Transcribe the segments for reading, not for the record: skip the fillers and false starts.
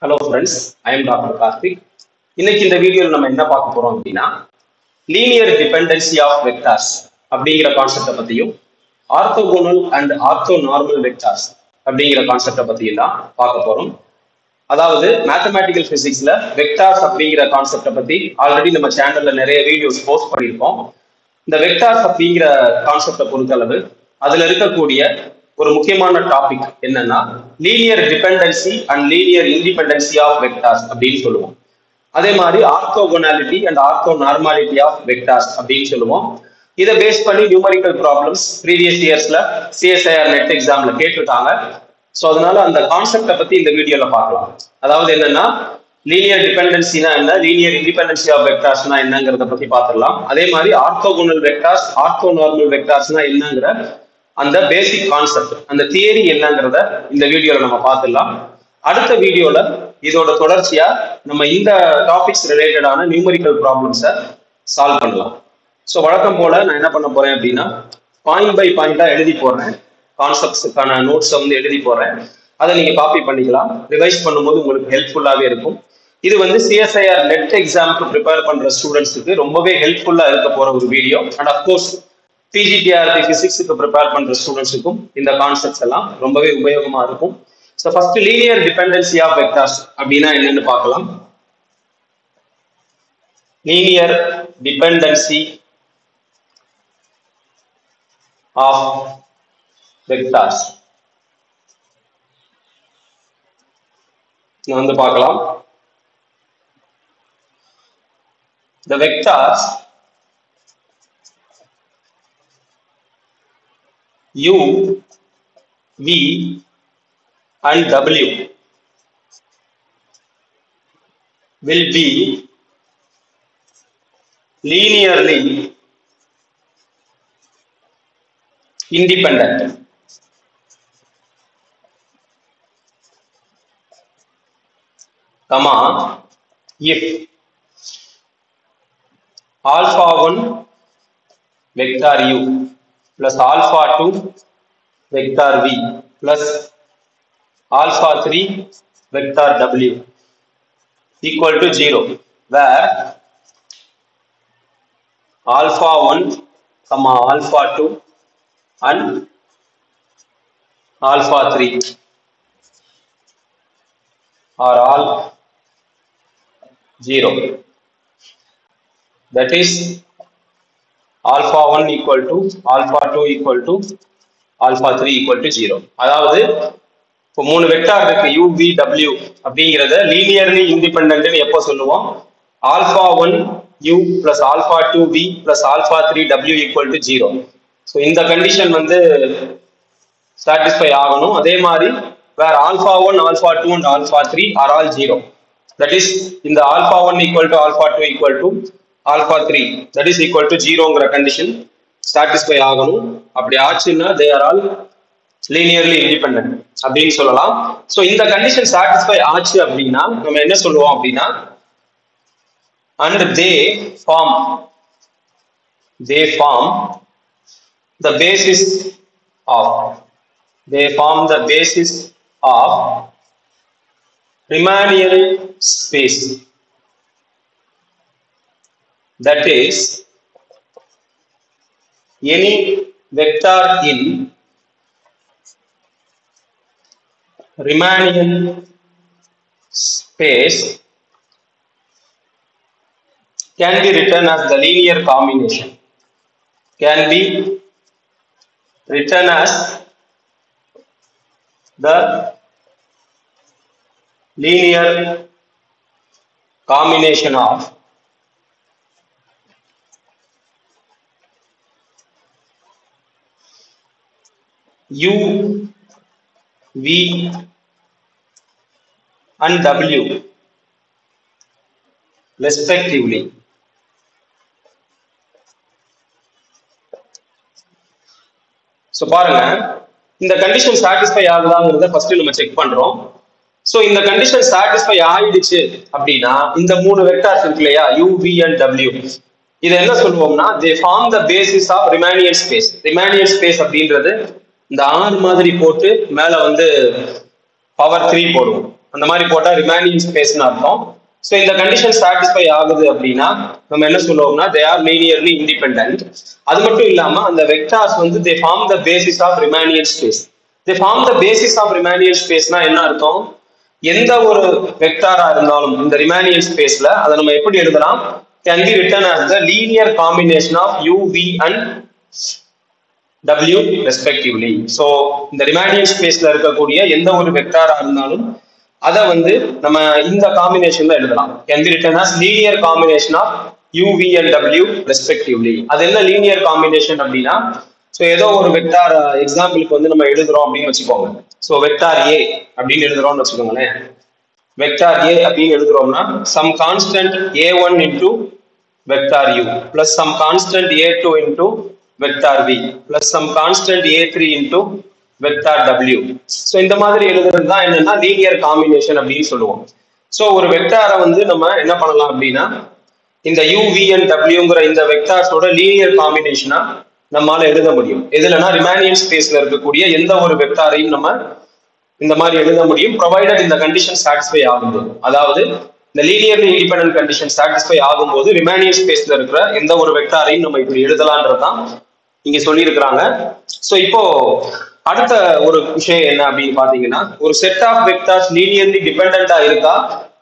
Hello friends, I am Dr. Karthik. இன்னைக்கு இந்த வீடியோல நம்ம என்ன பார்க்க போறோம் அப்படின்னா லீனியர் டிபெண்டன்சி ஆஃப் வெக்டார்ஸ் அப்படிங்கிற கான்செப்டை பத்தியும் orthogonal and ortho normal vectors அப்படிங்கிற கான்செப்டை பத்தியும் தான் பார்க்க போறோம். அதாவது மேத்தமேட்டிக்கல் பிசிக்ஸ்ல வெக்டார்ஸ் அப்படிங்கிற கான்செப்டை பத்தி ஆல்ரெடி நம்ம சேனல்ல நிறைய வீடியோஸ் போஸ்ட் பண்ணியிருக்கோம். இந்த வெக்டார்ஸ் அப்படிங்கிற கான்செப்டை பொறுத்தளவு அதுல இருக்கக்கூடிய ஒரு முக்கியமான டாபிக் என்னன்னா linear dependency and linear independency of vectors அப்படின்னு சொல்லுவோம். அதே மாதிரி orthogonality and orthonormality of vectors அப்படின்னு சொல்லுவோம். இதை பேஸ் பண்ணி நியூமரிக்கல் ப்ராப்ளம்ஸ் ப்ரீவியஸ் இயர்ஸ்ல சிஎஸ்ஐஆர் நெட் எக்ஸாம்ல கேட்டிருக்காங்க. ஸோ அதனால அந்த கான்செப்டை பத்தி இந்த வீடியோல பார்க்கலாம். அதாவது என்னன்னா லீனியர் டிபெண்டன்சினா என்ன, லீனியர் இண்டிபெண்டன்சி ஆஃப் வெக்டார்ஸ்னா என்னங்கிறத பத்தி பார்த்துடலாம். அதே மாதிரி ஆர்த்தோகோனல் வெக்டார்ஸ் ஆர்த்தோ நார்மல் வெக்டார்ஸ்னா என்னங்கிற அந்த பேசிக் கான்செப்ட், அந்த தியரி என்னங்கிறத இந்த வீடியோல நம்ம பார்த்துடலாம். அடுத்த வீடியோல இதோட தொடர்ச்சியா நம்ம இந்த டாபிக்ஸ் ரிலேட்டடான நியூமரிக்கல் ப்ராப்ளம்ஸை சால்வ் பண்ணலாம். ஸோ வழக்கம் போல நான் என்ன பண்ண போறேன் அப்படின்னா பாயிண்ட் பை பாயிண்டா எழுதி போடுறேன். கான்செப்ட்ஸுக்கான நோட்ஸை எழுதி போடுறேன். அதை நீங்க காப்பி பண்ணிக்கலாம். ரிவைஸ் பண்ணும்போது உங்களுக்கு ஹெல்ப்ஃபுல்லாவே இருக்கும். இது சிஎஸ்ஐஆர் நெட் எக்ஸாமுக்கு ப்ரிப்பேர் பண்ற ஸ்டூடெண்ட்ஸுக்கு ரொம்பவே ஹெல்ப்ஃபுல்லா இருக்க போற ஒரு வீடியோ. அண்ட் அப்கோர்ஸ் பிஜிடிஆர்பி பிசிக்ஸுக்கு ப்ரிப்பேர் பண்ற ஸ்டூடெண்ட்ஸுக்கும் இந்த கான்செப்ட்ஸ் எல்லாம் ரொம்பவே உபயோகமா இருக்கும். So first linear dependency of vectors அப்படின்னா என்னன்னு பார்க்கலாம். லீனியர் டிபெண்டன்சி ஆஃப் வெக்டார்ஸ் பார்க்கலாம். The vectors u, v and w will be linearly independent comma if alpha 1 vector u plus alpha 2 vector v plus alpha 3 vector w equal to 0, where alpha 1 comma alpha 2 and alpha 3 are all 0. That is alpha 1 equal to alpha 2 equal to alpha 3 equal to 0. அதாவது இப்போ மூணு vector இருக்கு u, v, w அப்படிங்கிறத linearly இண்டிபெண்டன்ட்னு எப்போ சொல்லுவோம்? Alpha 1 u plus alpha 2 v plus alpha 3 w equal to 0. So இந்த condition satisfy ஆகணும். அதே மாதிரி வேற alpha 1, alpha 2 and alpha 3 are all 0. That is இந்த alpha 1 equal to alpha 2 equal to alpha 3 that is equal to 0ங்கிற condition satisfy ஆகணும். அப்படி ஆச்சுன்னா they are all linearly independent அப்படின்னு சொல்லலாம். ஸோ இந்த கண்டிஷன் சாட்டிஸ்ஃபை ஆச்சு அப்படின்னா நம்ம என்ன சொல்லுவோம் அப்படின்னா and they form the basis of Riemannian space. That is any vector in Riemannian space can be written as the linear combination. Can be written as the linear combination of u, v and w respectively. So பாருங்க, இந்த condition satisfy ஆகுதாங்கிறத first நம்ம check பண்றோம். So இந்த condition satisfy ஆயிடுச்சு அப்படின்னா இந்த மூணு vectors இருக்கு இல்லையா, u, v and w, இதை என்ன சொல்லுவோம்னா they form the basis of Riemannian space. Riemannian space அப்படின்றது இந்த ஆர் மாதிரி போட்டு மேல பவர் 3 போடுவோம். அந்த மாதிரி போட்டா ரிமைனிங் ஸ்பேஸ்னு அர்த்தம். ஸோ இந்த கண்டிஷன் சாட்டிஸ்ஃபை ஆகுது அப்படின்னா நம்ம என்ன சொல்லுவோம்னா தே ஆர் லீனியர்லி இண்டிபெண்டன்ட். அது மட்டும் இல்லாம அந்த வெக்டார்ஸ் வந்து they form the basis of ரிமைனியர் space. They form the basis of ரிமைனியர் ஸ்பேஸ்னா என்ன அர்த்தம்? எந்த ஒரு வெக்டாரா இருந்தாலும் இந்த ரிமைனியர் ஸ்பேஸ்ல அதை நம்ம எப்படி எழுதலாம்? can be written as the linear combination of u, v and w respectively. So இந்த ரிமைனியர் ஸ்பேஸ்ல இருக்கக்கூடிய எந்த ஒரு வெக்டாரா இருந்தாலும் அதை வந்து நம்ம இந்த காம்பினேஷன்ல எழுதலாம். can be written as linear combination of u, v and w respectively. அது என்ன லீனியர் காம்பினேஷன் அப்படின்னா, ஸோ ஏதோ ஒரு வெக்டார் எக்ஸாம்பிளுக்கு வந்து நம்ம எழுதுறோம் அப்படின்னு வச்சுக்கோங்க. ஸோ வெக்டார் ஏ அப்படின்னு எழுதுறோம்னு வச்சுக்கோங்களேன். வெக்டார் ஏ அப்படின்னு எழுதுறோம்னா some constant a1 into vector u plus some constant a2 into vector v plus some constant a3 into vector w. So இந்த மாதிரி எழுதுறது தான் என்னன்னா லீனியர் காம்பினேஷன் அப்படின்னு சொல்லுவோம். ஸோ ஒரு வெக்டாரை வந்து நம்ம என்ன பண்ணலாம் அப்படின்னா இந்த u, v and wங்கிற இந்த வெக்டார்ஸோட லீனியர் காம்பினேஷனா நம்மளால எழுத முடியும். எதுலன்னா ரிமைனியர் ஸ்பேஸ்ல இருக்கக்கூடிய எந்த ஒரு வெக்டாரையும் நம்ம இந்த மாதிரி எழுத முடியும், ப்ரொவைடட் இந்த கண்டிஷன் சாட்டிஸ்ஃபை ஆகும்போது. அதாவது இந்த லீனியர்லி இண்டிபெண்டன்ட் கண்டிஷன் சாட்டிஸ்ஃபை ஆகும்போது ரிமைனியர் ஸ்பேஸ்ல இருக்கிற எந்த ஒரு வெக்டாரையும் நம்ம இப்படி எழுதலான்றதுதான் இங்க சொல்லியிருக்கிறாங்க. ஸோ இப்போ அடுத்த ஒரு விஷயம் என்ன அப்படின்னு பாத்தீங்கன்னா, ஒரு செட் ஆஃப் வெக்டார்ஸ் லீனியர்லி டிபெண்டா இருக்கா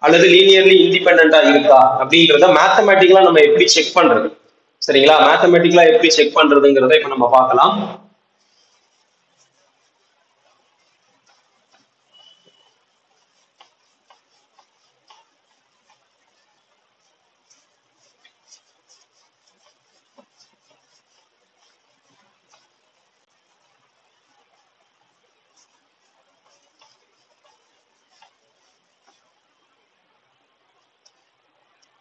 அல்லது லீனியர்லி இண்டிபெண்டா இருக்கா அப்படின்றத மேத்தமேட்டிக்கலா நம்ம எப்படி செக் பண்றது, சரிங்களா? மேத்தமேட்டிக்கலா எப்படி செக் பண்றதுங்கிறத இப்ப நம்ம பார்க்கலாம்.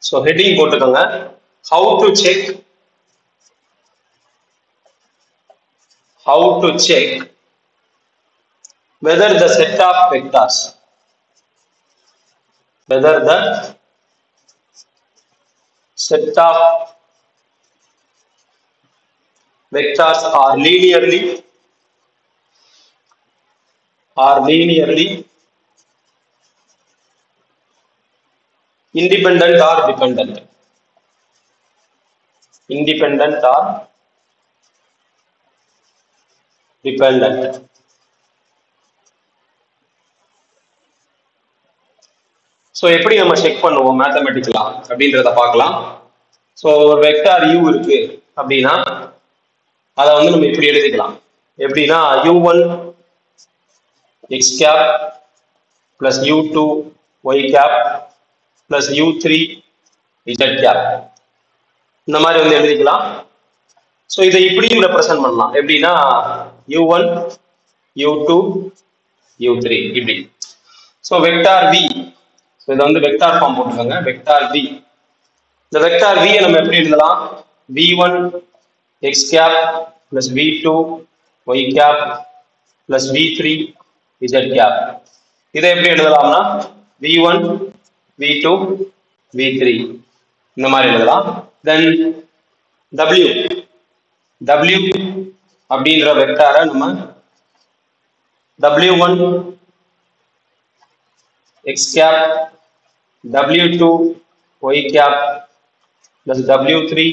So heading போட்டுக்கோங்க, how to check whether the set of vectors are linearly independent or dependent. So எப்படி நம்ம செக் பண்ணுவோம் மேத்தமெட்டிக்கலா அப்படின்றத பார்க்கலாம். ஸோ ஒரு வெக்டார் u இருக்கு அப்படின்னா அதை வந்து நம்ம இப்படி எழுதிக்கலாம். எப்படின்னா u1 x cap plus u2 y cap plus u3 z cap இந்த மாதிரி வந்து எழுதிக்கலாம். ஸோ இதை இப்படியும் ரெப்ரசென்ட் பண்ணலாம். எப்படின்னா u1 u2 u3 இப்படி. ஸோ வெக்டார் v, இதை வந்து வெக்டார் ஃபார்ம் போட்டுக்கோங்க. வெக்டார் v, இந்த வெக்டார் v நம்ம எப்படி எழுதலாம்? v1 x cap plus v2 y cap plus v3 z cap. இதை எப்படி எழுதலாம்னா v1 v2 v3 இந்த மாதிரி எழுதலாம். தென் w அப்படின்ற வெக்டாரை நம்ம w1 x cap w2 y cap plus w3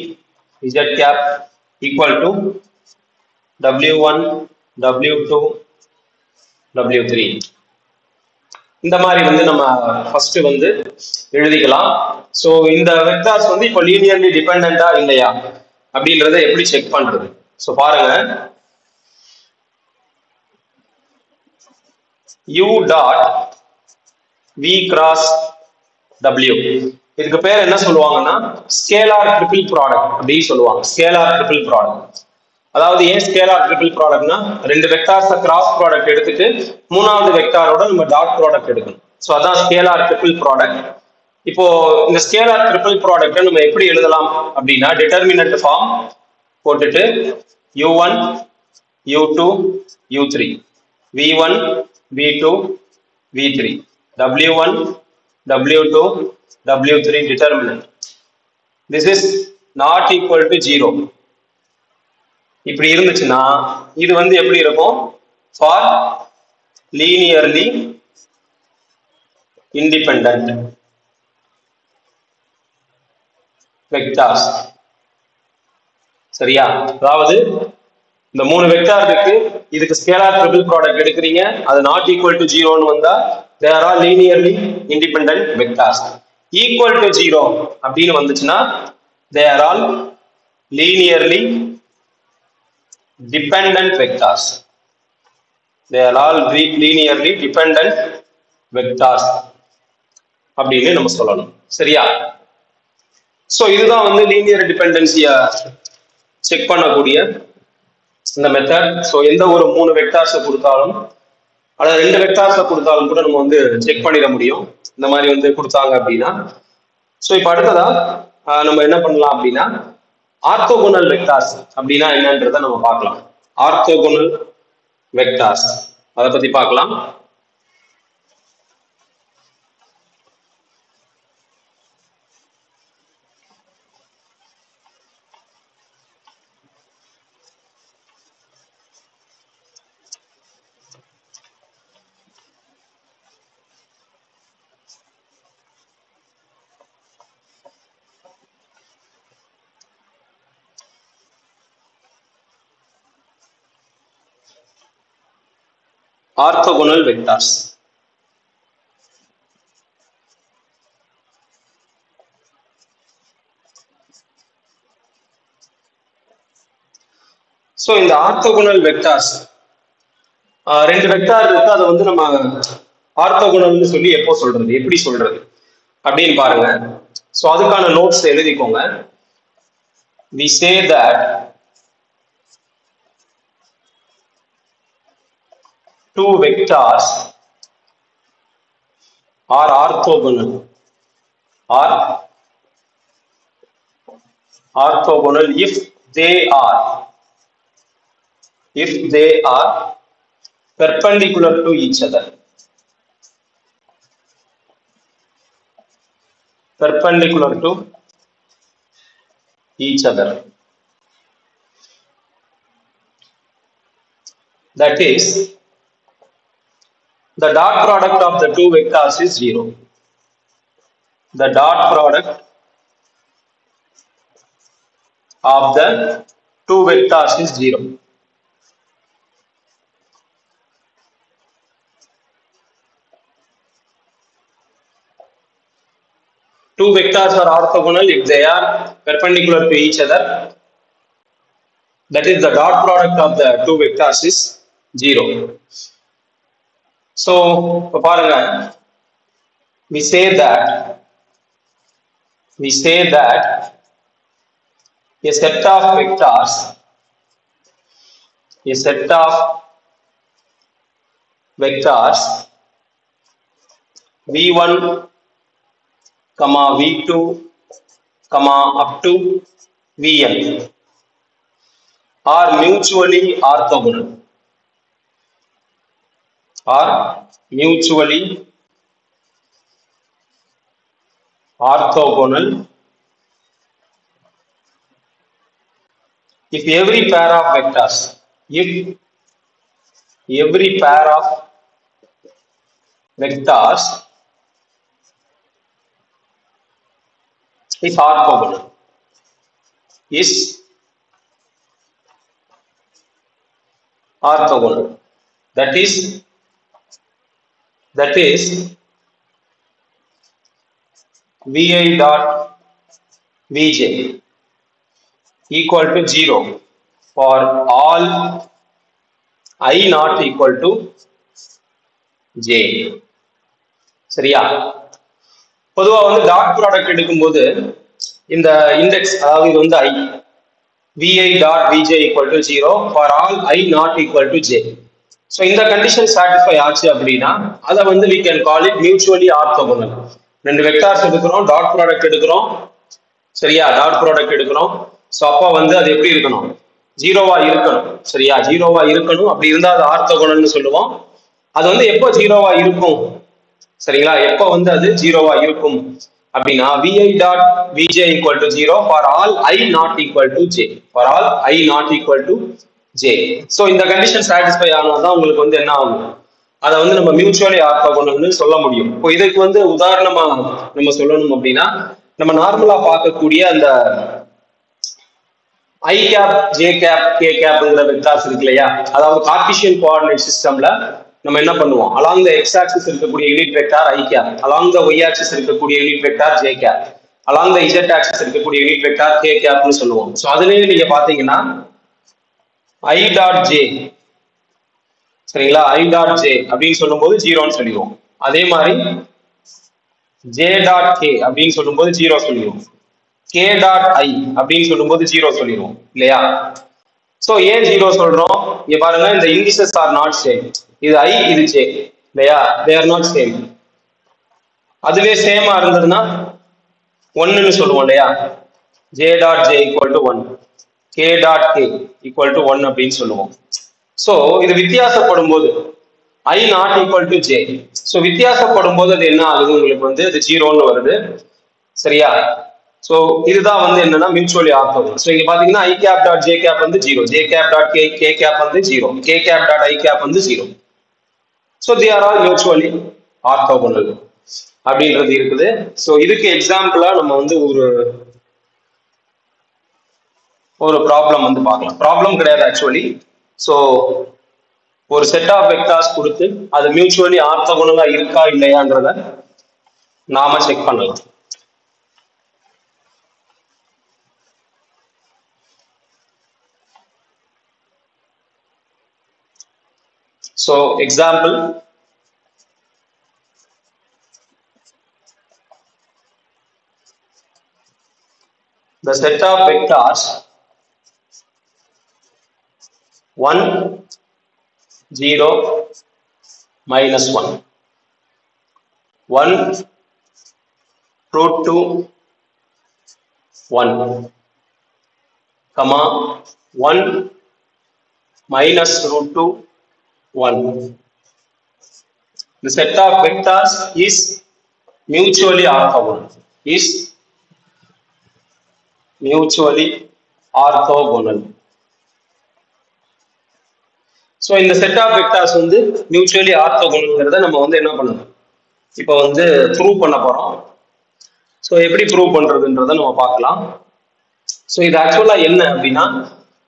z cap equal to w1 w2 w3. இந்த மாதிரி வந்து நம்ம ஃபர்ஸ்ட் வந்து எழுதிக்கலாம். ஸோ இந்த வெக்டார்ஸ் வந்து இப்போ லீனியர்லி டிபெண்டா இல்லையா அப்படின்றத எப்படி செக் பண்றது? ஸோ பாருங்க, u dot v cross w, இதுக்கு பேர் என்ன சொல்லுவாங்கன்னா ஸ்கேலார் ட்ரிபிள் ப்ராடக்ட் அப்படின்னு சொல்லுவாங்க. ஸ்கேலார் ட்ரிபிள் ப்ராடக்ட், அதாவது ஏன் ஸ்கேலார் ட்ரிபிள் ப்ராடக்ட்னா ரெண்டு வெக்டார்ஸ் கிராஸ் ப்ராடக்ட் எடுத்துட்டு மூணாவது வெக்டாரோட நம்ம டாட் ப்ராடக்ட் எடுக்கணும். ஸோ அதான் ஸ்கேலார் ட்ரிபிள் ப்ராடக்ட். இப்போ இந்த ஸ்கேலார் ட்ரிபிள் ப்ராடக்ட்டை நம்ம எப்படி எழுதலாம் அப்படின்னா டிட்டர்மினன்ட் ஃபார்ம் போட்டுட்டு u1 u2 u3 v1 v2 v3 w1 w2 w3 determinant. This is not equal to 0. இப்படி இருந்துச்சுன்னா இது வந்து எப்படி இருக்கும்? For linearly independent vectors. சரியா? அதாவது இந்த மூணு வெக்டார் இருக்கு, இதுக்கு ஸ்கேலார் ட்ரிபிள் ப்ராடக்ட் எடுக்கிறீங்க, அது நாட் ஈக்குவல் டு 0 வந்தா they are all linearly independent vectors. equal to 0 அப்படின்னு வந்துச்சுன்னா they are all linearly dependent vectors. They are all linearly dependent vectors அப்படின்னு நம்ம சொல்லணும். சரியா? சோ இதுதான் வந்து லீனியர் டிபெண்டன்சியை செக் பண்ணக்கூடிய இந்த மெத்தட். ஸோ எந்த ஒரு மூணு வெக்டார்ஸை கொடுத்தாலும் அல்லது ரெண்டு வெக்டார்ஸை கொடுத்தாலும் கூட நம்ம வந்து செக் பண்ணிட முடியும், இந்த மாதிரி வந்து கொடுத்தாங்க அப்படின்னா. ஸோ இப்போ அடுத்ததா நம்ம என்ன பண்ணலாம் அப்படின்னா ஆர்த்தோகோனல் வெக்டார்ஸ் அப்படின்னா என்னன்றதை நம்ம பார்க்கலாம். ஆர்த்தோகோனல் வெக்டார்ஸ் அதை பத்தி பார்க்கலாம். Orthogonal vectors. So இந்த ஆர்த்தோகோனல் வெக்டார்ஸ் ரெண்டு வெக்டார் இருக்கு, அதை வந்து நம்ம ஆர்த்தோகோனல்னு சொல்லி எப்போ சொல்றது, எப்படி சொல்றது அப்படின்னு பாருங்க. ஸோ அதுக்கான நோட்ஸ் எழுதிக்கோங்க. We say that two vectors are orthogonal if they are perpendicular to each other. Perpendicular to each other. That is, the dot product of the two vectors is 0. The dot product of the two vectors is 0. Two vectors are orthogonal if they are perpendicular to each other. That is, the dot product of the two vectors is 0. So, பாருங்க, we say that a set of vectors v1, v2, up to vn are mutually orthogonal. If every pair of vectors is orthogonal. That is vi dot vj equal to 0 for all I not equal to j. சரியா? பொதுவா வந்து dot product எடுக்கும்போது இந்த index, அதாவது இது வந்து I, vi dot vj equal to 0 for all I not equal to j. So இந்த condition satisfy ஆச்சு அப்படின்னா அதை வந்து we can call it mutually orthogonal. ரெண்டு வெக்டார்ஸ் எடுக்கிறோம், டாட் ப்ராடக்ட் எடுக்கிறோம், சரியா? டாட் ப்ராடக்ட் எடுக்கிறோம். ஸோ அப்போ வந்து அது எப்படி இருக்கணும்? ஜீரோவா இருக்கணும். சரியா? ஜீரோவா இருக்கணும். அப்படி இருந்தால் அது ஆர்த்தோகோனல்னு சொல்லுவோம். அது வந்து எப்போ ஜீரோவா இருக்கும்? சரிங்களா? எப்போ வந்து அது ஜீரோவா இருக்கும் அப்படின்னா vi dot vj equal to 0 for all I not equal to j. For all I not equal to j. So இந்த கண்டிஷன் சாட்டிஸ்ஃபை ஆனாதான் உங்களுக்கு வந்து என்ன ஆகும்? அதை வந்து நம்ம மியூச்சுவலி ஆர்த்தோகோனல்னு சொல்ல முடியும். இப்போ இதுக்கு வந்து உதாரணமா நம்ம சொல்லணும் அப்படின்னா, நம்ம நார்மலா பார்க்கக்கூடிய அந்த I cap, J cap, K கேப்ங்கிற வெக்டார்ஸ் இருக்கு இல்லையா, அதாவது கார்ட்டீசியன் கோஆர்டினேட் சிஸ்டம்ல நம்ம என்ன பண்ணுவோம், அலாங் த எக்ஸ் ஆக்சிஸ் இருக்கக்கூடிய unit vector I cap, along the Y axis இருக்கக்கூடிய unit vector J cap, along the Z axis இருக்கக்கூடிய யூனிட் வெக்டார் கே கேப்னு சொல்லுவோம். ஸோ அதுலயே நீங்க பாத்தீங்கன்னா ஐ டாட் ஜே, சரிங்களா, ஐ டாட் ஜே அப்படின்னு சொல்லும்போது ஜீரோன்னு சொல்லிடுவோம். அதே மாதிரி ஜே டாட் கே அப்படின்னு சொல்லும்போது ஜீரோ சொல்லிடுவோம். கே டாட் ஐ அப்படின்னு சொல்லும்போது ஜீரோ சொல்லிடுவோம் இல்லையா. சோ ஏன் ஜீரோ சொல்றோம், இங்க பாருங்க, இந்த இண்டிசஸ் ஆர் நாட் சேம். இது ஐ, இது ஜே இல்லையா, தே ஆர் நாட் சேம். அதுவே சேமா இருந்ததுன்னா ஒன்னுன்னு சொல்லுவோம் இல்லையா, J dot J equal to one, K dot K equal to one அப்படின்னு சொல்லுவோம். சோ இது வித்தியாசப்படும் போது I not equal to J, so வித்தியாசப்படும் போது அது என்ன ஆகுது, உங்களுக்கு வந்து அது ஜீரோன்னு வருது, சரியா. ஸோ இதுதான் வந்து என்னன்னா மியூச்சுவலி ஆர்த்தோகோனல். ஸோ இங்க பாத்தீங்கன்னா I cap dot J cap வந்து zero, J cap dot K, K cap வந்து zero, K cap dot I cap வந்து zero. So they are all mutually orthogonal அப்படின்றது இருக்குது. ஸோ இதுக்கு எக்ஸாம்பிளா நம்ம வந்து ஒரு ப்ராப்ளம் வந்து பார்க்கலாம். ப்ராப்ளம் கிடையாது ஆக்சுவலி. ஸோ ஒரு செட் ஆஃப் வெக்டார்ஸ் கொடுத்து அது மியூச்சுவலி ஆர்த்தோகோனலா இருக்கா இல்லையான்றத நாம செக் பண்ணலாம். So example, the set of vectors 1, 0, minus 1, 1, root 2, 1, comma 1, minus root 2, 1. The set of vectors is mutually orthogonal. Is mutually orthogonal. So இந்த செட் ஆஃப் வெக்டார்ஸ் வந்து mutually ஆர்த்தோகோனல்ங்கிறத நம்ம வந்து என்ன பண்ணணும், இப்போ வந்து ப்ரூவ் பண்ண போறோம். ஸோ எப்படி ப்ரூவ் பண்றதுன்றத நம்ம பார்க்கலாம். ஸோ இது ஆக்சுவலா என்ன அப்படின்னா,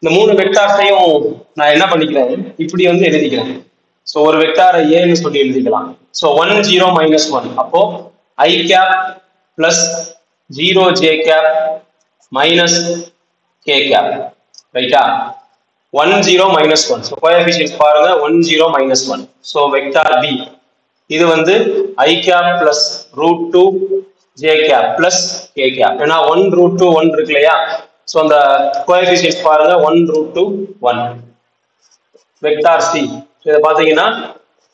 இந்த மூணு வெக்டார்ஸையும் நான் என்ன பண்ணிக்கிறேன், இப்படி வந்து எழுதிக்கிறேன். ஸோ ஒரு வெக்டாரை ஏன்னு சொல்லி எழுதிக்கலாம். ஸோ 1, 0, minus 1, அப்போ I cap plus 0 J cap minus K cap, ரைட்டா. 1, 0, minus 1. ஸோ கோஎஃபிஷியன்ட்ஸ் பாருங்க, 1, 0, minus 1. ஸோ வெக்டார் பி இது வந்து I cap plus root 2 J cap plus K cap. ஏன்னா 1 root 2 1 இருக்கு இல்லையா. ஸோ அந்த கோஎஃபிஷியன்ட்ஸ் பாருங்க, 1 root 2 1. வெக்டார் சி இதை பார்த்தீங்கன்னா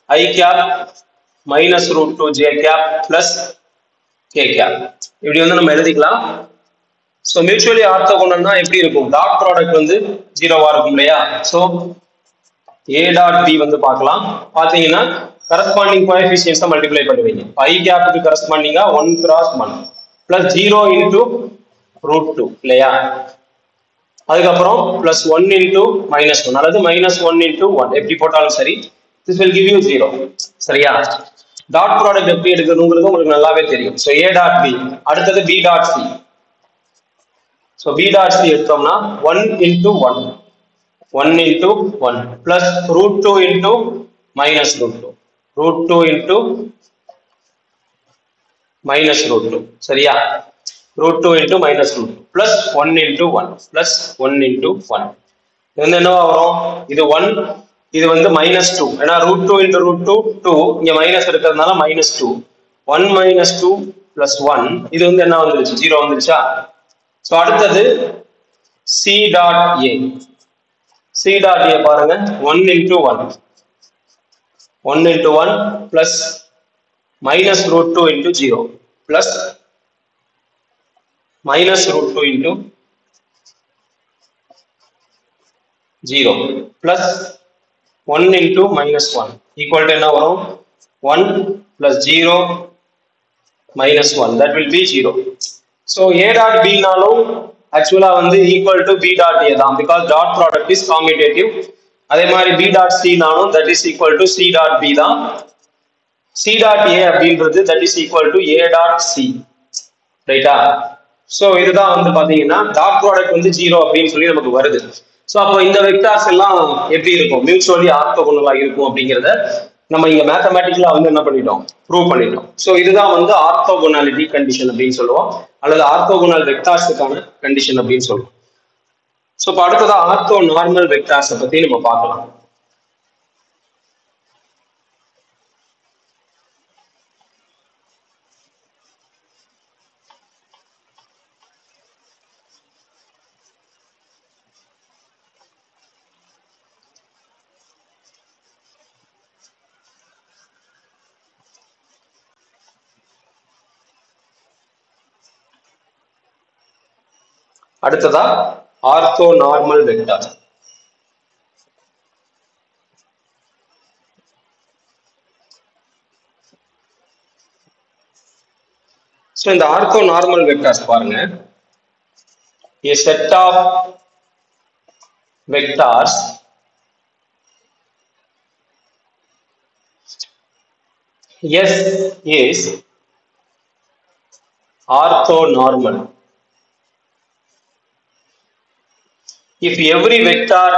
I cap minus root 2 J cap plus K cap, இப்படி வந்து நம்ம எழுதிக்கலாம். ஸோ மியூச்சுவலி ஆர்த்தோகோனல்னா எப்படி இருக்கும், டாட் ப்ராடக்ட் வந்து ஜீரோவா இருக்கும் இல்லையா. ஸோ ஏ டாட் பி வந்து பார்க்கலாம். பார்த்தீங்கன்னா கரஸ்பாண்டிங் கோஎஃபிஷியன்ட்ஸை மல்டிப்ளை பண்ணுவீங்க. ஐ கேப்புக்கு கரஸ்பாண்டிங்கா 1 cross 1 பிளஸ் 0 இன்டூ ரூட் 2 இல்லையா. அதுக்கப்புறம் பிளஸ் 1 இன்டூ மைனஸ் 1 அல்லது மைனஸ் 1 இன்டூ 1 எப்படி போட்டாலும் சரி, திஸ் வில் கிவ் யூ 0, சரியா. டாட் ப்ராடக்ட் எப்படி எடுக்கிறதுங்கிறது உங்களுக்கு நல்லாவே தெரியும். ஸோ ஏ டாட் பி, அடுத்தது B dot C. So B dot C எடுத்தோம்னா 1 into 1, 1 into 1 plus root 2 into minus root 2, root 2 into minus root 2, சரியா. root 2 into minus root 2 plus 1 into 1 plus 1 into 1. இது வந்து என்னவா வரும், இது 1, இது வந்து minus 2. ஏன்னா root 2 into root 2 2, இங்க மைனஸ் இருக்கிறதுனால minus 2. 1 minus 2 plus 1, இது வந்து என்ன வந்துருச்சு, 0 வந்துருச்சா. ஸோ அடுத்தது C dot A. C dot A பாருங்க, 1 into 1, 1 into 1 plus minus root 2 into 0 plus minus root 2 into 0 plus 1 into minus 1 equal to என்ன வரும், 1 plus 0 minus 1, that will be 0. So A dot B நாலும் actually வந்து equal to B dot A தான், because dot product is commutative. அதே மாதிரி b dot c நானும் that is equal to c dot b தான். c dot a அப்படின்றது that is equal to a dot c, ரைட்டா? So இதுதான் வந்து பாத்தீங்கன்னா டாட் ப்ராடக்ட் வந்து 0 அப்படின்னு சொல்லி நமக்கு வருது. ஸோ அப்போ இந்த வெக்டார்ஸ் எல்லாம் எப்படி இருக்கும், மியூச்சுவலி ஆர்த்தோகோனலா இருக்கும் அப்படிங்கிறத நம்ம இங்க மேத்தமேட்டிக்கலா வந்து என்ன பண்ணிட்டோம், ப்ரூவ் பண்ணிட்டோம். ஸோ இதுதான் வந்து ஆர்த்தோகோனாலிட்டி கண்டிஷன் அப்படின்னு சொல்லுவோம், அல்லது ஆர்த்தோகோனல் வெக்டார்ஸுக்கான கண்டிஷன் அப்படின்னு சொல்லுவோம். ஸோ இப்போ அடுத்ததான் ஆர்த்தோ நார்மல் வெக்டார்ஸை பத்தி நம்ம பார்க்கலாம். அடுத்ததா ஆர்த்தோ நார்மல் வெக்டார். So இந்த ஆர்த்தோ நார்மல் வெக்டார்ஸ் பாருங்க, a set of vectors S is orthonormal if every vector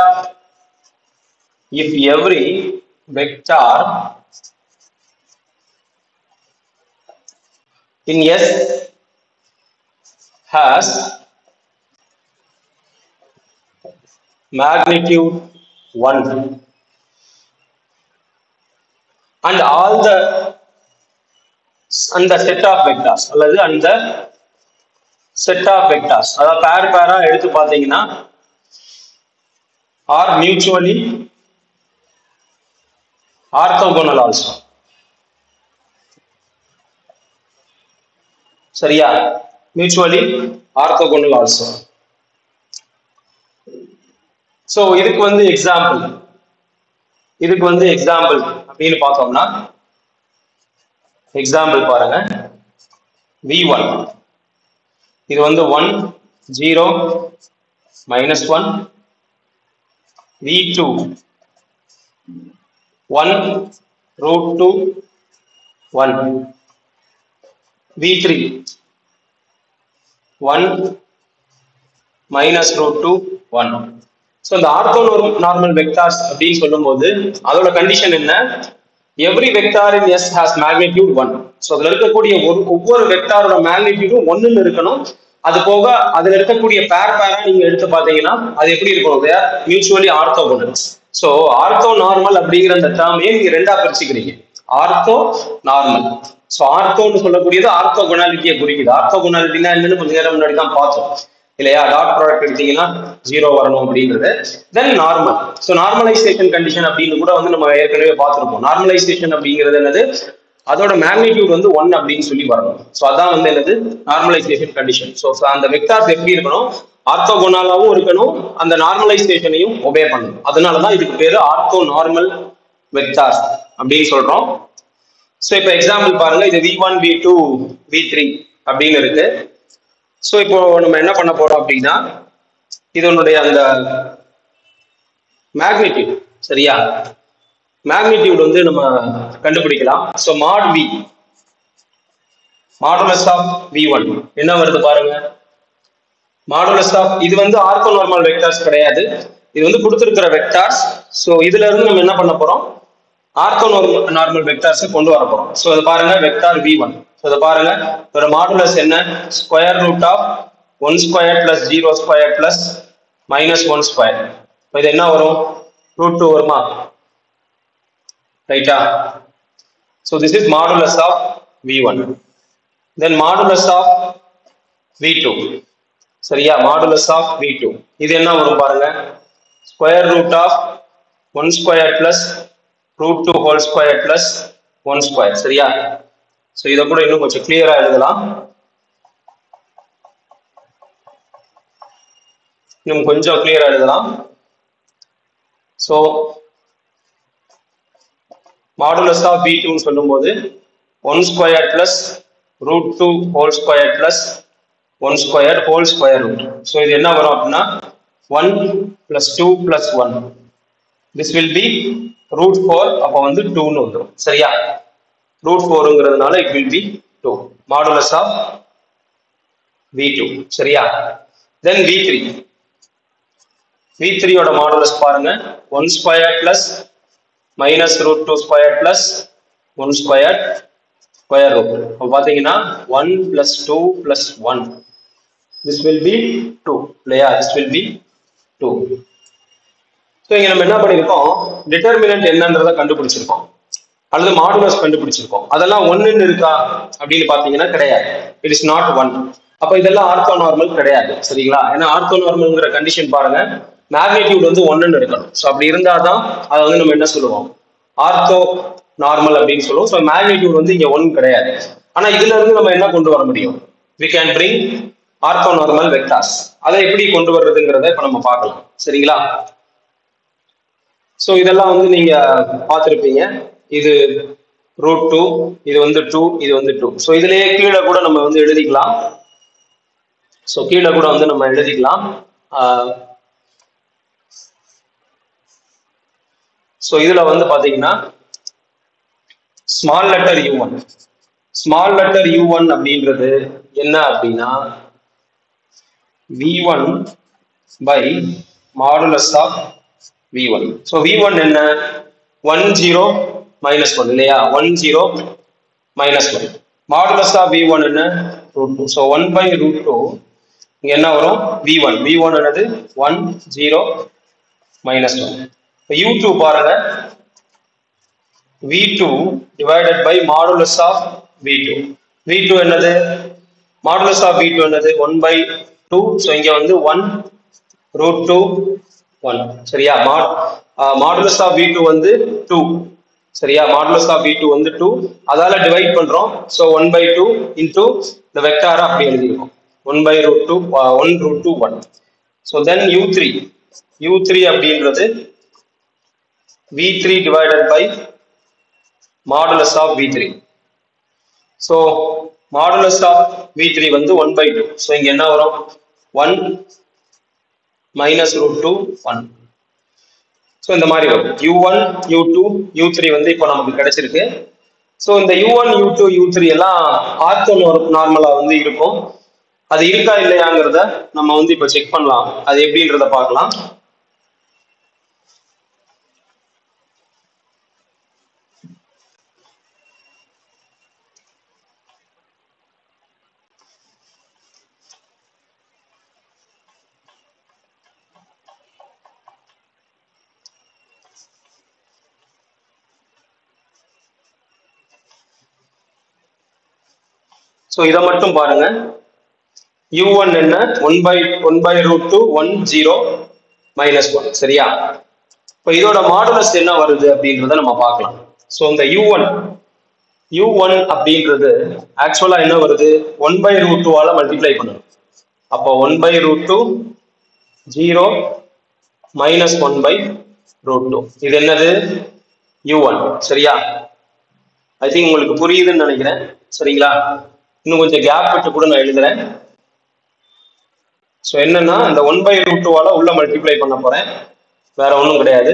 in S has magnitude 1 and all the set of vectors அல்லது அந்த set of vectors அதாவது பேரா எடுத்து பார்த்தீங்கன்னா are mutually orthogonal also. சரியா? mutually orthogonal also. so இதுக்கு வந்து example அப்படின்னு பார்த்தோம்னா எக்ஸாம்பிள் பாருங்க, v1 இது வந்து 1 0 -1, v2 1 √2 1, v3 1 -√2 1. ஸோ இந்த ஆர்த்தோ நார்மல் வெக்டார்ஸ் அப்படின்னு சொல்லும்போது அதோட கண்டிஷன் என்ன, every vector in S has magnitude 1. ஸோ அதுல இருக்கக்கூடிய ஒவ்வொரு வெக்டாரோட மேக்னிடியூடும் 1ன்னு இருக்கணும். அது போக அதுல இருக்கக்கூடிய பேரா நீங்க எடுத்து பாத்தீங்கன்னா அது எப்படி இருக்கும், they are mutually orthogonal. So ortho normal அப்படிங்கிற அந்த டேர்மையே நீங்க ரெண்டா பிரிச்சுக்கிறீங்க, ஆர்த்தோ நார்மல். ஸோ ஆர்த்தோன்னு சொல்லக்கூடியது ஆர்த்தோகோனாலிட்டியை குறிக்குது. ஆர்த்தோகோனாலிட்டினா என்னன்னு கொஞ்ச நேரம் முன்னாடி தான் பார்த்தோம் இல்லையா, டாட் ப்ராடக்ட் எடுத்தீங்கன்னா 0 வரணும் அப்படின்றது. Then normal. So normalization condition அப்படின்னு கூட வந்து நம்ம ஏற்கனவே பார்த்துருப்போம். நார்மலைசேஷன் அப்படிங்கிறது என்னது, அதோட மேக்னிடியூட் வந்து 1 அப்படின்னு சொல்லி வரணும். ஸோ அதான் வந்து என்னது நார்மலைசேஷன் கண்டிஷன். ஸோ அந்த வெக்டார்ஸ் எப்படி இருக்கணும், ஆர்த்தோகோனலாவும் இருக்கணும், அந்த நார்மலைசேஷனையும் ஒபே பண்ணணும். அதனாலதான் இதுக்கு பேரு ஆர்த்தோ நார்மல் வெக்டார்ஸ் அப்படின்னு சொல்றோம். ஸோ இப்போ எக்ஸாம்பிள் பாருங்க, இது v1 v2 v3 அப்படின்னு இருக்கு. ஸோ இப்போ நம்ம என்ன பண்ண போறோம் அப்படின்னா இதனுடைய அந்த மேக்னிடியூட், சரியா, மேக்னிடியூட் வந்து நம்ம கண்டுபிடிக்கலாம். So mod v modulus of v1 என்ன வருது பாருங்க, மாடுலஸ் ஆஃப், இது வந்து ஆர்த்தோ நார்மல் வெக்டார்ஸ் கிடையாது, இது வந்து கொடுத்துருக்கிற வெக்டார்ஸ். ஸோ இதுல இருந்து நம்ம என்ன பண்ண போறோம், ஆர்த்தோ நார்மல் வெக்டார்ஸ் கொண்டு வர போறோம். ஸோ இது பாருங்க வெக்டார் v1. ஸோ இதை பாருங்க, இதோட மாடுலஸ் என்ன, square root of 1 square plus 0 square plus -1 square. இது என்ன வரும், √2 வருமா, ரைட்டா? So this is modulus of v1. Then modulus of v2, சரியா, மாடுலஸ் ஆஃப் v2 இது என்ன வரும் பாருங்க, square root of 1 square plus √2 whole square plus 1 square, சரியா? ஸோ இதை கூட இன்னும் கொஞ்சம் கிளியரா எழுதலாம், இன்னும் கொஞ்சம் கிளியரா எழுதலாம். ஸோ மாடுலஸ் ஆஃப் v2 சொல்லும்போது 1 square plus √2 whole square plus 1 square whole square root. So இது என்ன வரும் அப்படின்னா 1 + 2 + 1, this will be root 4 அப்ப வந்து 2 னு வந்துரும் சரியா root 4ங்கிறதுனால it will be 2 modulus of v2 சரியா then v3 ஓட modulus பாருங்க 1 square plus minus root 2 square plus 1 square square root அப்ப பாத்தீங்கன்னா 1 plus 2 plus 1 this will be 2 இல்லையா this will be 2 so இங்க நம்ம என்ன பண்ணிருக்கோம் determinant என்னன்றதை கண்டுபிடிச்சிருக்கோம் அல்லது மாடுலஸ் கண்டுபிடிச்சிருக்கோம் அதெல்லாம் 1 ன்னு இருக்கா அப்படினு பாத்தீங்கன்னா கிடையாது it is not 1 அப்ப இதெல்லாம் ஆர்த்தோனார்மல் கிடையாது சரிங்களா ஏன்னா ஆர்த்தோனார்மல்ங்கற கண்டிஷன் பாருங்க மேக்னிட்யூட் வந்து 1 ன்னு இருக்கணும் சோ அப்படி இருந்தா தான் அத வந்து நம்ம என்ன சொல்லுவோம் ஆர்த்தோ நார்மல் அப்படினு சொல்லுவோம் சோ மேக்னிட்யூட் வந்து இங்க 1 கிடையாது ஆனா இதுல இருந்து நம்ம என்ன கொண்டு வர முடியும் we can bring orthonormal vectors அதை எப்படி கொண்டு வர்றதுங்கறதை இப்ப நம்ம பார்க்கலாம் சரிங்களா சோ இதெல்லாம் வந்து நீங்க பாத்திருப்பீங்க இது root 2 இது வந்து 2 இது வந்து 2 சோ இதுலயே கீழ கூட நம்ம வந்து எழுதிக்கலாம் சோ கீழ கூட வந்து நம்ம எழுதிக்கலாம் சோ இதுல வந்து பாத்தீங்கன்னா small letter u1 அப்படின்றது என்ன அப்படினா v1 by modulus of v1 so v1 என்ன 1 0 minus 1 இல்லையா 1 0 minus 1 modulus of v1 என்ன root 2 so 1 by root 2 இங்க என்ன வரும் v1 என்னது 1 0 minus 1 u2 பாருங்க v2 divided by modulus of v2 என்னது modulus of v2 என்னது 1 by 2 so இங்க வந்து 1 root 2 1 சரியா modulus of v2 வந்து 2 சரியா modulus of v2 வந்து 2 அதால டிவைட் பண்றோம் so 1 by 2 into the vector அப்படி எழுதிருக்கோம் 1 by root 2 1 root 2 1 so then u3 அப்படின்றது v3 divided by modulus of v3 so modulus of v3 வந்து 1 by 2 so இங்க என்ன வரும் 1 minus root 2 1 so இந்த மாதிரி வரும் u1 u2 u3 வந்து இப்போ நமக்கு கிடைச்சிருக்கு so இந்த u1 u2 u3 எல்லாம் ஆர்த்தோ நார்மலா வந்து இருக்கும் அது இருக்கா இல்லையாங்கறத நம்ம வந்து இப்போ செக் பண்ணலாம் அது எப்படின்றத பார்க்கலாம் so இத மட்டும் பாருங்க u1 என்ன 1 by root 2 1 0 minus 1 சரியா இப்போ இதோட மாடுலஸ் என்ன வருது அப்படின்றத நம்ம பார்க்கலாம் so இந்த u1 அப்படின்றது ஆக்சுவலா என்ன வருது 1 by root 2 ஆல மல்டிப்ளை பண்ணனும் அப்போ 1 by root 2 0 minus 1 by root 2 இது என்னது u1 சரியா ஐ திங்க் உங்களுக்கு புரியுதுன்னு நினைக்கிறேன் சரிங்களா இன்னும் கொஞ்சம் கேப் விட்டு கூட நான் எழுதுறேன் சோ என்னன்னா இந்த 1 by root 2 ஆல உள்ள மல்டிப்ளை பண்ண போறேன் வேற ஒண்ணும் கிடையாது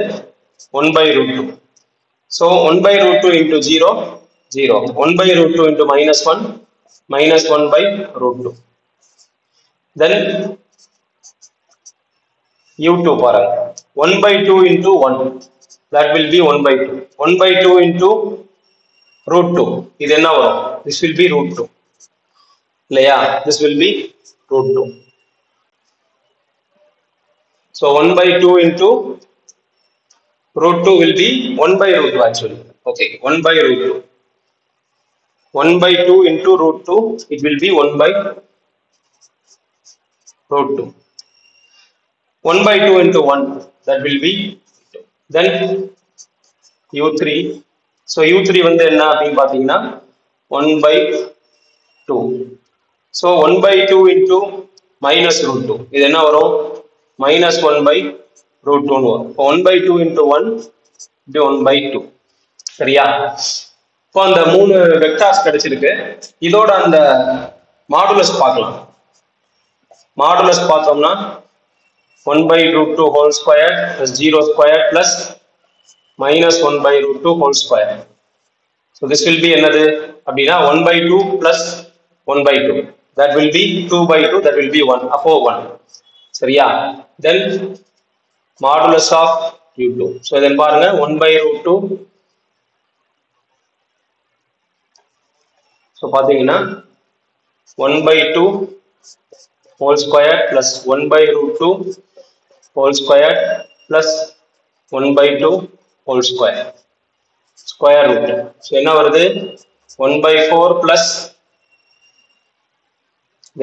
1 by root 2 so 1 by root 2 into 0 0 1 by root 2 into minus 1 by root 2 then u2 பாருங்க 1 by 2 into 1 that will be 1 by 2 1 by 2 into root 2 இது என்ன வரும் this will be root 2 இல்லையா this will be root 2 so 1 by 2 into root 2 will be 1 by root 2 actually okay 1 by root 2 1 by 2 into root 2 it will be 1 by root 2 1 by 2 into 1 that will be then u3 so u3 வந்து என்ன அப்படினு பாத்தீங்கன்னா 1 by 2 so 1 by 2 into minus root 2 இது என்ன வரும் minus 1 by root 2 னு வரும் 1 by 2 into 1 இது 1 by 2 சரியா இப்போ அந்த மூணு வெக்டார்ஸ் கிடைச்சிருக்கு இதோட அந்த மாடுலஸ் பார்க்கலாம் மாடுலஸ் பார்த்தோம்னா 1 by root 2 whole square plus 0 square plus minus 1 by root 2 whole square. So this will be another 1 by 2 plus 1 by 2. That will be 2 by 2, that will be 1, above 1. So yeah, then modulus of u2. So then 1 by root 2. So 1 by 2 whole square plus 1 by root 2 whole square plus 1 by 2 whole square. Square root. So என்ன வருது 1 by 4 plus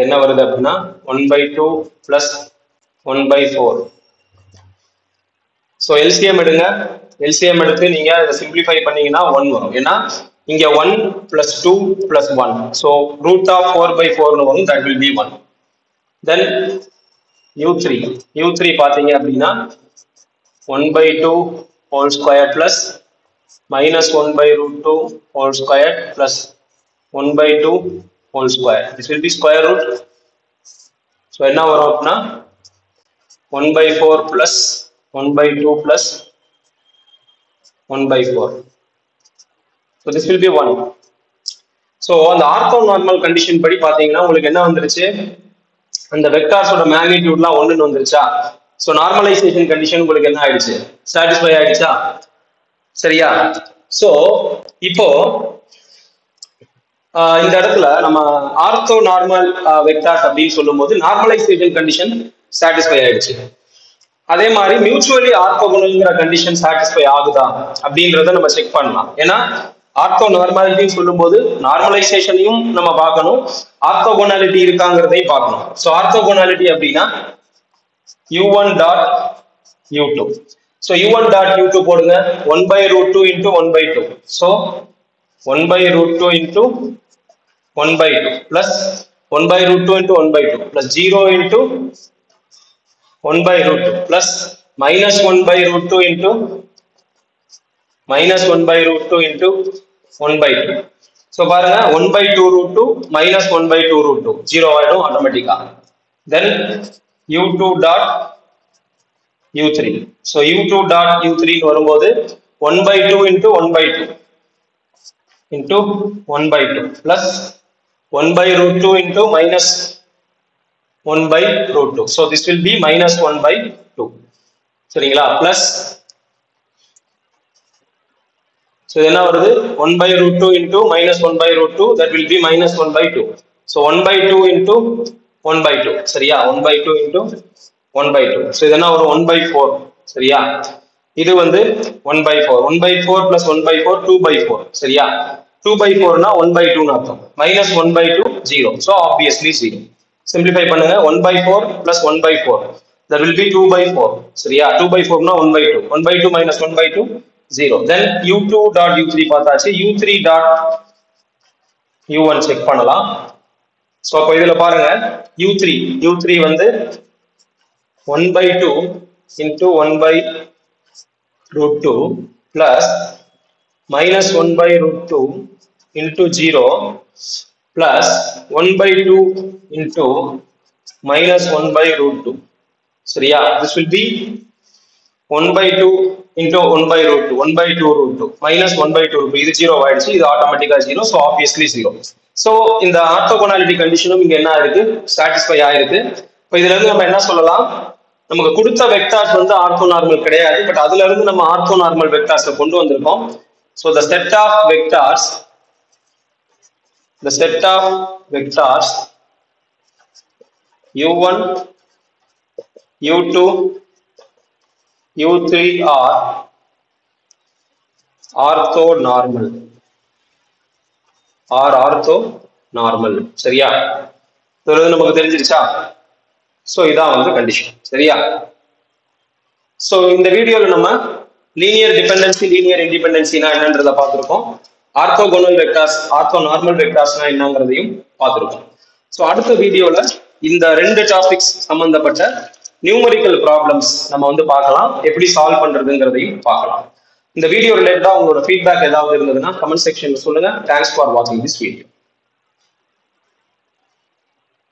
என்ன வருது அப்படின்னா 1 by 2 plus 1 by 4. So LCM எடுங்க. LCM எடுத்து நீங்க அதை simplify பண்ணீங்கன்னா 1 வரும். ஏன்னா இங்க 1 plus 2 plus 1. So root of 4 by 4 னு வரும். That will be 1. Then U3 பாத்தீங்க அப்படின்னா 1 by 2 whole square plus minus 1 by root 2 whole square plus 1 by 2 whole square. This will be square root. So என்ன வரும் அப்படின்னா 1 by 4 plus 1 by 2 plus 1 by 4. So this will be 1. So அந்த orthonormal condition படி பாத்தீங்கன்னா உங்களுக்கு என்ன வந்துருச்சு, அந்த வெக்டார்ஸோட மேக்னிடியூட்லாம் 1ன்னு வந்துருச்சா. ஸோ நார்மலைசேஷன் கண்டிஷன் உங்களுக்கு என்ன ஆயிடுச்சு, சாட்டிஸ்ஃபை ஆயிடுச்சா. சரியா. ஸோ இப்போ இந்த இடத்துல நம்ம ஆர்த்தோ நார்மல் வெக்டார்ஸ் அப்படின்னு சொல்லும் போது நார்மலைசேஷன் கண்டிஷன் சாட்டிஸ்ஃபை ஆயிடுச்சு. அதே மாதிரி மியூச்சுவலி ஆர்த்தோகோனல்ங்கிற கண்டிஷன் சாட்டிஸ்ஃபை ஆகுதா அப்படின்றத நம்ம செக் பண்ணலாம். ஏன்னா ஆர்த்தோ நார்மாலிட்டின்னு சொல்லும் போது நார்மலைசேஷனையும் நம்ம பார்க்கணும், ஆர்த்தோகோனாலிட்டி இருக்காங்கிறதையும் பார்க்கணும். ஸோ ஆர்த்தோகோனாலிட்டி அப்படின்னா u1 dot u2. So u1 dot u2 போடுங்க 1 by root 2 into 1 by 2. So 1 by root 2 into 1 by 2 plus 1 by root 2 into 1 by 2 plus 0 into 1 by root 2 plus minus 1 by root 2 into minus 1 by root 2 into 1 by 2. So பாருங்க 1 by 2 root 2 minus 1 by 2 root 2 0 ஆயிடும் ஆட்டோமேட்டிக்கா. Then u2 dot u3. So u2 dot u3 வரும்போது 1 by 2 into 1 by 2 into 1 by 2 plus 1 by root 2 into minus 1 by root 2. So this will be minus 1 by 2. சரிங்களா. plus so என்ன வருது 1 by root 2 into minus 1 by root 2, that will be minus 1 by 2. So 1 by 2 into 1 by 2. சரியா. 1 by 2 into 1 by 2. So இது என்ன வரும் 1 by 4. சரியா. இது வந்து 1 by 4. 1 by 4 plus 1 by 4 2 by 4. சரியா. 2 by 4 னா 1 by 2 னு அர்த்தம். minus 1 by 2 0. So obviously 0. Simplify பண்ணுங்க 1 by 4 plus 1 by 4. That will be 2 by 4. சரியா. 2 by 4 னா 1 by 2. 1 by 2 minus 1 by 2 0. Then u2 dot u3 பார்த்தாச்சு. u3 dot u1 செக் பண்ணலாம். So அப்ப இதுல பாருங்க u3 வந்து 1 by 2 into 1 by root 2 plus minus 1 by root 2 into 0 plus 1 by 2 into minus 1 by root 2. சரியா. This will be 1 by 2 into 1 by root 2, 1 by 2 root 2 minus 1 by 2 root 2. இது 0 ஆயிடுச்சு, இது ஆட்டோமேட்டிக்கா 0. So obviously 0. So இந்த ஆர்த்தோகோனாலிட்டி கண்டிஷனும் இங்க என்ன ஆயிருக்கு, சாட்டிஸ்ஃபை ஆயிருக்கு. இப்போ இதுல இருந்து நம்ம என்ன சொல்லலாம், நமக்கு கொடுத்த வெக்டார்ஸ் வந்து ஆர்த்தோனார்மல் கிடையாது, பட் அதுல இருந்து நம்ம ஆர்த்தோனார்மல் வெக்டார்ஸை கொண்டு வந்திருக்கோம். So the set of vectors u1 u2 u3 are orthonormal. சரியா. இது நமக்கு தெரிஞ்சிருச்சா. சோ இதான் வந்து கண்டிஷன். சரியா. சோ இந்த வீடியோல நம்ம லீனியர் டிபெண்டன்சி லீனியர் இண்டிபெண்டன்சினா என்னன்றத பார்த்திருக்கோம். ஆர்த்தோகோனல் வெக்டார்ஸ் ஆர்த்தோனார்மல் வெக்டார்ஸ்னா என்னங்கிறதையும் பார்த்திருக்கோம். சோ அடுத்த வீடியோல இந்த ரெண்டு டாபிக்ஸ் சம்பந்தப்பட்ட நியூமரிக்கல் ப்ராப்ளம்ஸ் நம்ம வந்து பார்க்கலாம், எப்படி சால்வ் பண்றதுங்கிறதையும் பார்க்கலாம். இந்த வீடியோ ரிலேட்டடா உங்களோட ஃபீட்பேக் ஏதாவது இருந்ததுன்னா கமெண்ட் செக்ஷன்ல சொல்லுங்க. தேங்க்ஸ் ஃபார் வாட்சிங் திஸ் வீடியோ.